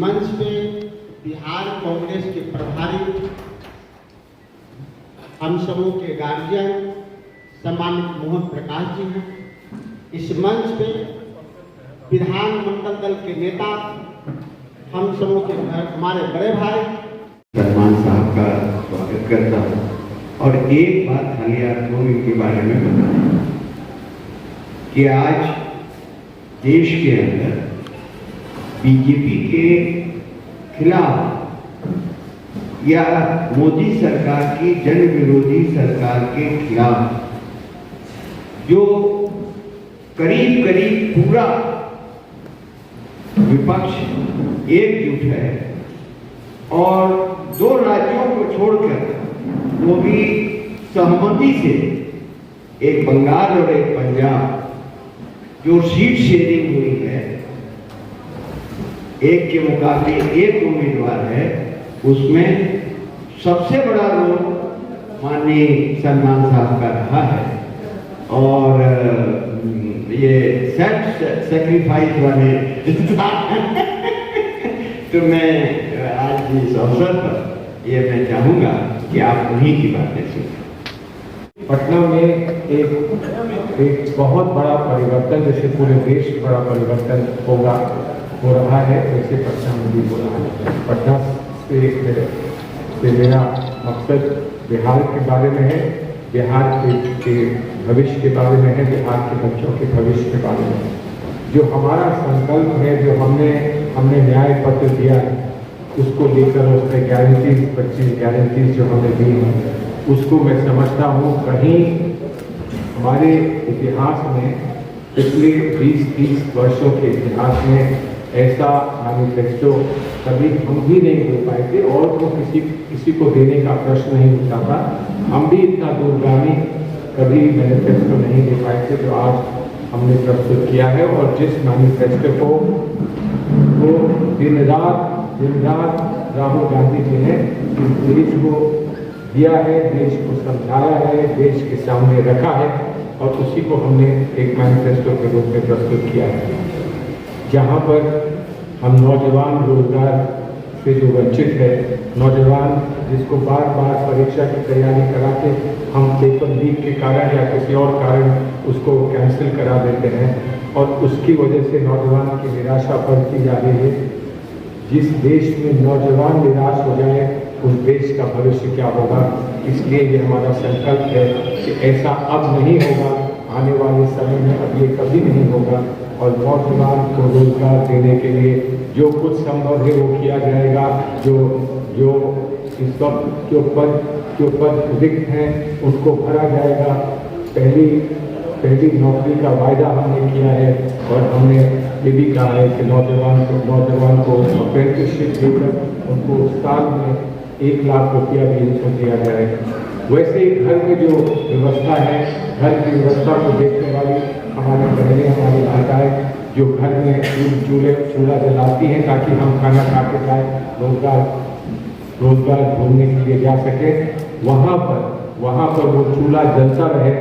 मंच पे बिहार कांग्रेस के प्रभारी, हम समूह के गार्जियन सम्मानित मोहन प्रकाश जी हैं। इस मंच पे विधानमंडल दल के नेता, हम समूह के हमारे बड़े भाई सलमान साहब का स्वागत करता हूँ। और एक बात खाली आपको इनके बारे में बताऊँ कि आज देश के अंदर बीजेपी के खिलाफ या मोदी सरकार की जन विरोधी सरकार के खिलाफ जो करीब करीब पूरा विपक्ष एकजुट है और दो राज्यों को छोड़कर वो भी सहमति से एक बंगाल और एक पंजाब जो सीट शेयरिंग हुई है, एक के मुकाबले एक उम्मीदवार है, उसमें सबसे बड़ा रोल माननीय सलमान साहब का रहा है। और ये सेल्फ सेक्रीफाइस वाले तो मैं आज इस अवसर पर ये मैं चाहूँगा कि आप उन्हीं की बातें सुनें। पटना में एक बहुत बड़ा परिवर्तन, जैसे पूरे देश में बड़ा परिवर्तन हो रहा है, वैसे पटना में भी हो रहा है। पटना से मेरा मकसद बिहार के बारे में है, बिहार के भविष्य के बारे में है, बिहार के बच्चों के भविष्य के बारे में है। जो हमारा संकल्प है, जो हमने न्याय पत्र दिया है, उसको लेकर उसमें गारंटीज 25 गारंटीज जो हमने दी हैं, उसको मैं समझता हूँ कहीं हमारे इतिहास में पिछले 20-30 वर्षों के इतिहास में ऐसा मैनिफेस्टो कभी हम भी नहीं दे पाए थे और तो किसी को देने का प्रश्न नहीं उठता था। हम भी इतना दूरगामी कभी मैनिफेस्टो नहीं दे पाए थे जो आज हमने प्रस्तुत किया है। और जिस मैनिफेस्टो को वो दिन रात राहुल गांधी जी ने इस देश को दिया है, देश को समझाया है, देश के सामने रखा है और उसी को हमने एक मैनिफेस्टो के रूप में प्रस्तुत किया है, जहाँ पर हम नौजवान रोजगार से जो वंचित है, नौजवान जिसको बार बार परीक्षा की तैयारी करा के हम पेपर लीक के कारण या किसी और कारण उसको कैंसिल करा देते हैं और उसकी वजह से नौजवान की निराशा बढ़ती जा रही है। जिस देश में नौजवान निराश हो जाए, उस देश का भविष्य क्या होगा। इसलिए ये हमारा संकल्प है कि ऐसा अब नहीं होगा, आने वाले समय में अब ये कभी नहीं होगा और नौजवान को रोजगार देने के लिए जो कुछ संभव है वो किया जाएगा। जो इस वक्त जो पद रिक्त हैं उनको भरा जाएगा। पहली नौकरी का वायदा हमने किया है और हमने ये भी कहा है कि नौजवान को अप्रेंटिसशिप देकर उनको साल में 1 लाख रुपया भी इनको दिया जाएगा। वैसे ही घर में जो व्यवस्था है, घर की व्यवस्था को देखने वाली हमारी बहनें, हमारी माताएं जो घर में चूल्हा जलाती हैं ताकि हम खाना खा के जाए, रोजगार ढूंढने के लिए जा सके, वहाँ पर वो चूल्हा जलता रहे,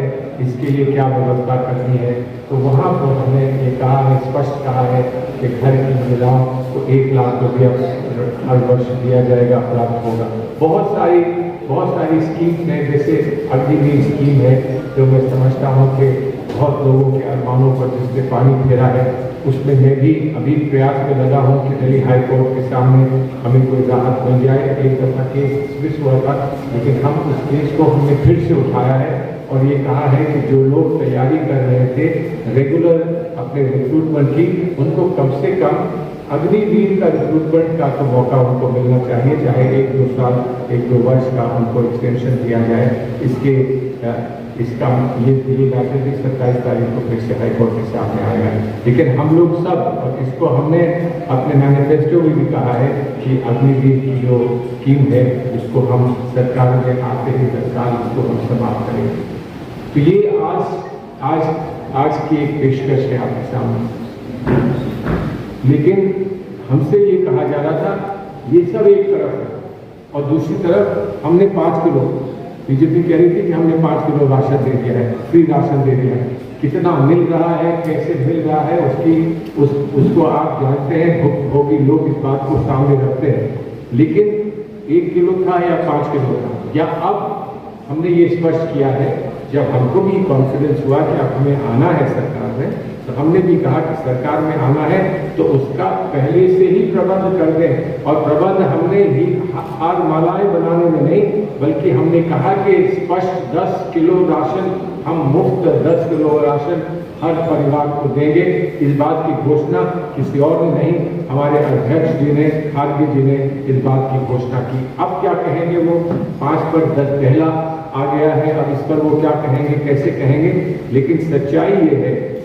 इसके लिए क्या व्यवस्था करनी है। तो वहाँ पर हमने ये कहा है, स्पष्ट कहा है कि घर की महिलाओं को 1 लाख रुपया हर वर्ष दिया जाएगा, प्राप्त होगा। बहुत सारी स्कीम है, जैसे अग्निवीर स्कीम है जो मैं समझता हूँ कि बहुत लोगों के अरमानों पर जिसने पानी फेरा है, उसमें मैं भी अभी प्रयास में लगा हूँ कि दिल्ली हाई कोर्ट के सामने हमें कोई राहत मिल जाए। एक दफा केस मिस हुआ था, लेकिन हम उस केस को हमने फिर से उठाया है और ये कहा है कि जो लोग तैयारी कर रहे थे रेगुलर अपने रिक्रूटमेंट की, उनको कम से कम अग्निवीर का रिक्रूटमेंट का तो मौका उनको मिलना चाहिए, चाहे 1-2 साल 1-2 वर्ष का उनको एक्सटेंशन दिया जाए। इसका ये मैटर भी 27 तारीख को फिर से हाईकोर्ट के सामने आएगा। लेकिन हम लोग सब, और इसको हमने अपने मैनिफेस्टो में भी कहा है कि अग्निवीर की जो स्कीम है इसको हम सरकार में आते ही तत्काल इसको हम समाप्त करेंगे। तो ये आज की एक पेशकश है आपके सामने। लेकिन हमसे ये कहा जा रहा था, ये सब एक तरफ है और दूसरी तरफ हमने 5 किलो, बीजेपी कह रही थी कि हमने 5 किलो राशन दे दिया है, फ्री राशन दे दिया है। कितना मिल रहा है, कैसे मिल रहा है, उसको आप जानते हैं। भुक्तभोगी लोग इस बात को सामने रखते हैं, लेकिन 1 किलो था या 5 किलो था, या अब हमने ये स्पष्ट किया है, जब हमको भी कॉन्फिडेंस हुआ कि अब हमें आना है सरकार में, तो हमने भी कहा कि सरकार में आना है तो उसका पहले से ही प्रबंध कर दें। और प्रबंध हमने ही हार मालाएं बनाने में नहीं, बल्कि हमने कहा कि स्पष्ट 10 किलो राशन हम मुफ्त 10 किलो राशन हर परिवार को देंगे। इस बात की घोषणा किसी और ने नहीं, हमारे अध्यक्ष जी ने, खाद्य जी ने इस बात की घोषणा की। अब क्या कहेंगे वो, 5 पर 10 पहला आ गया है, अब इस पर वो क्या कहेंगे, कैसे कहेंगे। लेकिन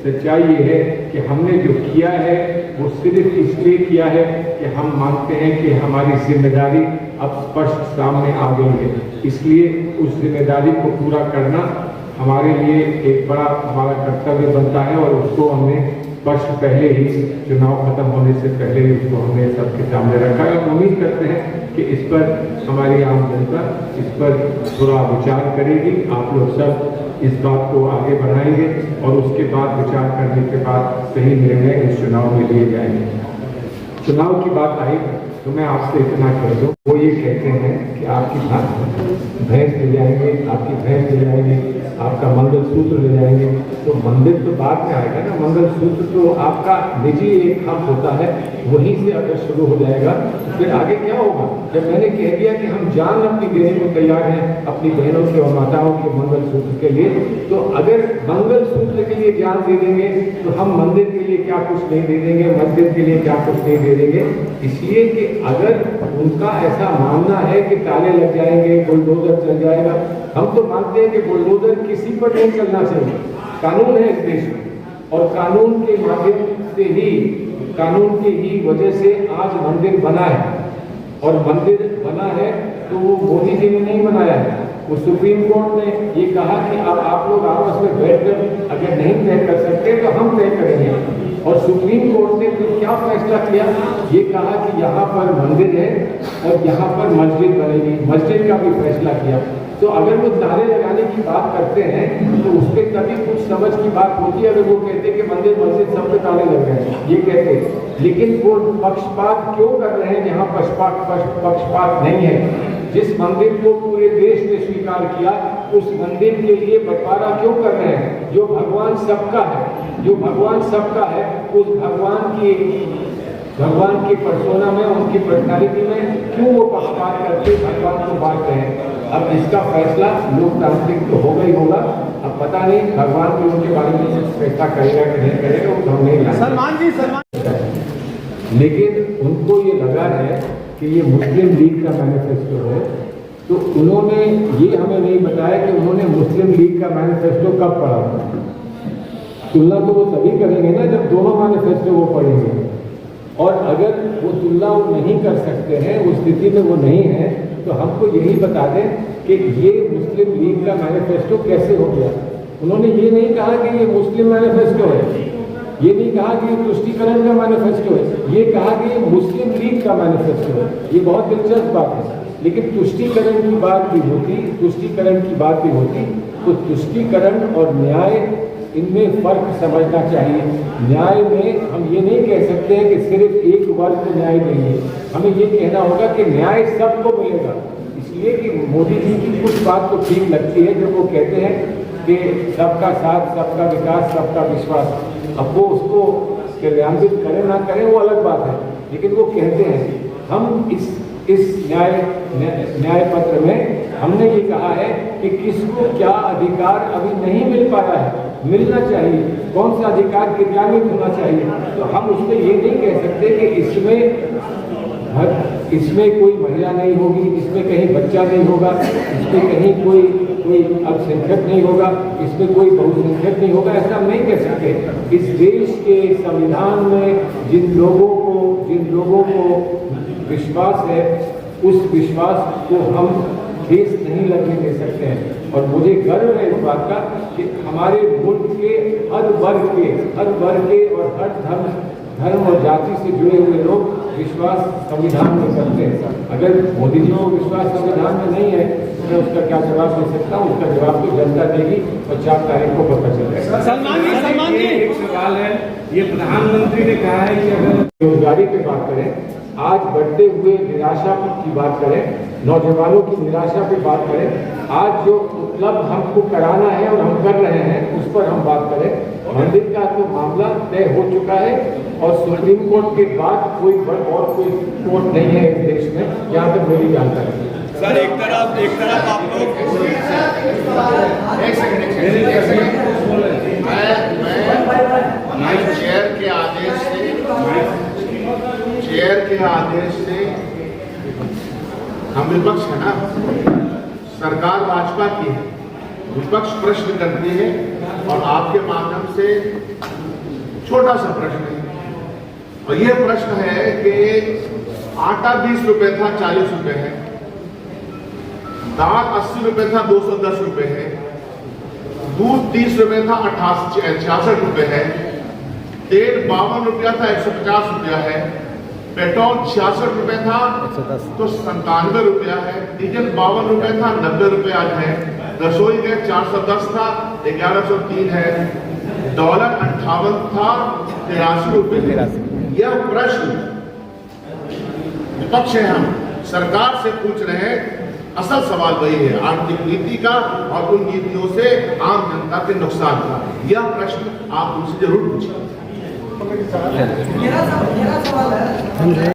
सच्चाई ये है कि हमने जो किया है वो सिर्फ इसलिए किया है कि हम मानते हैं कि हमारी जिम्मेदारी अब स्पष्ट सामने आ गई है, इसलिए उस जिम्मेदारी को पूरा करना हमारे लिए एक बड़ा हमारा कर्तव्य बनता है। और उसको हमने स्पष्ट पहले ही, चुनाव खत्म होने से पहले ही उसको हमने सबके सामने रखा है। और उम्मीद करते हैं कि इस पर हमारी आम जनता इस पर थोड़ा विचार करेगी। आप लोग सब इस बात को आगे बढ़ाएंगे और उसके बाद विचार करने के बाद सही निर्णय इस चुनाव में लिए जाएंगे। चुनाव की बात आई तो मैं आपसे इतना कह दूं, वो ये कहते हैं कि आपकी भैंस ले जाएंगे, आपकी भैंस ले जाएंगे, आपका मंगलसूत्र ले जाएंगे। तो मंदिर तो बाद में आएगा ना, मंगलसूत्र तो आपका निजी एक हक होता है, वहीं से अगर शुरू हो जाएगा तो फिर आगे क्या होगा। जब मैंने कह दिया कि हम जान अपनी देने को तैयार हैं अपनी बहनों के और माताओं के मंगलसूत्र के लिए, तो अगर मंगलसूत्र के लिए जान दे देंगे तो हम मंदिर के लिए क्या कुछ नहीं दे देंगे, मस्जिद के लिए क्या कुछ नहीं दे देंगे। इसलिए कि अगर उनका ऐसा मानना है कि ताले लग जाएंगे, बुलडोजर चल जाएगा, हम तो मानते हैं कि बुलडोजर किसी पर नहीं चलना चाहिए। कानून है इस देश में और कानून के माध्यम से ही, कानून की ही वजह से आज मंदिर बना है। और मंदिर बना है तो वो मोदी जी ने नहीं बनाया है, वो सुप्रीम कोर्ट ने ये कहा कि अब आप लोग आपस में बैठकर अगर नहीं तय कर सकते तो हम तय करेंगे। और सुप्रीम कोर्ट ने फिर क्या फैसला किया, ये कहा कि यहाँ पर मंदिर है और यहाँ पर मस्जिद बनेगी, मस्जिद का भी फैसला किया। तो अगर वो ताले लगाने की बात करते हैं तो उस पर तभी कुछ समझ की बात होती है। अगर वो कहते कि मंदिर मस्जिद सब पे ताले लग गए, ये कहते, लेकिन वो पक्षपात क्यों कर रहे हैं जहाँ पक्षपात नहीं है। जिस मंदिर को पूरे देश ने स्वीकार किया उस मंदिर के लिए बंटवारा क्यों कर रहे हैं। जो भगवान सबका है, जो भगवान सबका है, उस भगवान की पर्सोना में, उनकी पर्सनालिटी में क्यों वो पक्षपात करके भगवान को बांट रहे हैं। अब इसका फैसला लोकतांत्रिक तो होगा ही होगा। अब पता नहीं भगवान भी उनके बारे में कुछ फैसला करेगा कि नहीं करेगा, वो हम नहीं जानते। सलमान जी, लेकिन उनको ये लगा है कि ये मुस्लिम लीग का मैनिफेस्टो है, तो उन्होंने ये हमें नहीं बताया कि उन्होंने मुस्लिम लीग का मैनिफेस्टो कब पढ़ा था। तुलना तो वो तभी करेंगे ना जब दोनों मैनिफेस्टो वो पढ़ेंगे। और अगर वो तुलना नहीं कर सकते हैं, उस स्थिति में वो नहीं है, तो हमको यही बता दें कि ये मुस्लिम लीग का मैनिफेस्टो कैसे हो गया। उन्होंने ये नहीं कहा कि ये मुस्लिम मैनिफेस्टो है, ये नहीं कहा कि ये तुष्टीकरण का मैनिफेस्टो है, ये कहा कि ये मुस्लिम लीग का मैनिफेस्टो है। ये बहुत दिलचस्प बात है। लेकिन तुष्टीकरण की बात भी होती, तो तुष्टीकरण और न्याय, इनमें फर्क समझना चाहिए। न्याय में हम ये नहीं कह सकते हैं कि सिर्फ एक वर्ग को न्याय देंगे, हमें ये कहना होगा कि न्याय सबको मिलेगा। इसलिए कि मोदी जी की कुछ बात तो ठीक लगती है जो वो कहते हैं कि सबका साथ, सबका विकास, सबका विश्वास। अब वो उसको क्रियान्वित करें ना करें वो अलग बात है, लेकिन वो कहते हैं हम इस न्याय पत्र में हमने ये कहा है कि किसको क्या अधिकार अभी नहीं मिल पाया है, मिलना चाहिए, कौन सा अधिकार क्रियान्वित होना चाहिए। तो हम उसमें ये नहीं कह सकते कि इसमें कोई महिला नहीं होगी, इसमें कहीं बच्चा नहीं होगा, इसमें कहीं कोई अल्पसंख्यक नहीं होगा, इसमें कोई बहुसंख्यक नहीं होगा, ऐसा हम नहीं कह सकते। इस देश के संविधान में जिन लोगों को विश्वास है, उस विश्वास को हम ठेस नहीं लगने दे सकते हैं। और मुझे गर्व है इस बात का कि हमारे मुल्क के हर वर्ग के और हर धर्म और जाति से जुड़े हुए लोग विश्वास संविधान में करते हैं। अगर मोदी जी को विश्वास संविधान में नहीं है तो मैं उसका क्या जवाब दे सकता हूँ? उसका जवाब तो जनता देगी और 4 तारीख को पता चलेगा। सलमान जी एक सवाल है, ये प्रधानमंत्री ने कहा है कि अगर बेरोजगारी पे बात करें, आज बढ़ते हुए निराशा की बात करें, नौजवानों की निराशा पे बात करें, आज जो उपलब्ध हमको कराना है और हम कर रहे हैं उस पर हम बात करें। मंदिर का तो मामला तय हो चुका है और सुप्रीम कोर्ट के बाद कोई और कोई कोर्ट नहीं है इस देश में, जहाँ तक मेरी जानकारी है। सर एक तरफ आप लोग मैं चेयर के आदेश से हम विपक्ष है ना, सरकार भाजपा की है, विपक्ष प्रश्न करती है और आपके माध्यम से छोटा सा प्रश्न है और यह प्रश्न है कि आटा 20 रुपए था 40 रुपए है, दाल 80 रुपए था 210 रुपए है, दूध 30 रुपए था 66 रुपए है, तेल 52 रुपया था 150 रुपया है, पेट्रोल 66 रुपए था तो 97 रुपया है, डीजल 52 रुपए था 90 रुपए आज है, रसोई गैस 410 था 1103 है, डॉलर 58 था 83 रुपए है। यह प्रश्न विपक्ष है, हम सरकार से पूछ रहे हैं। असल सवाल वही है आर्थिक नीति का और उन नीतियों से आम जनता के नुकसान का। यह प्रश्न आप उनसे जरूर पूछें। मेरा सवाल है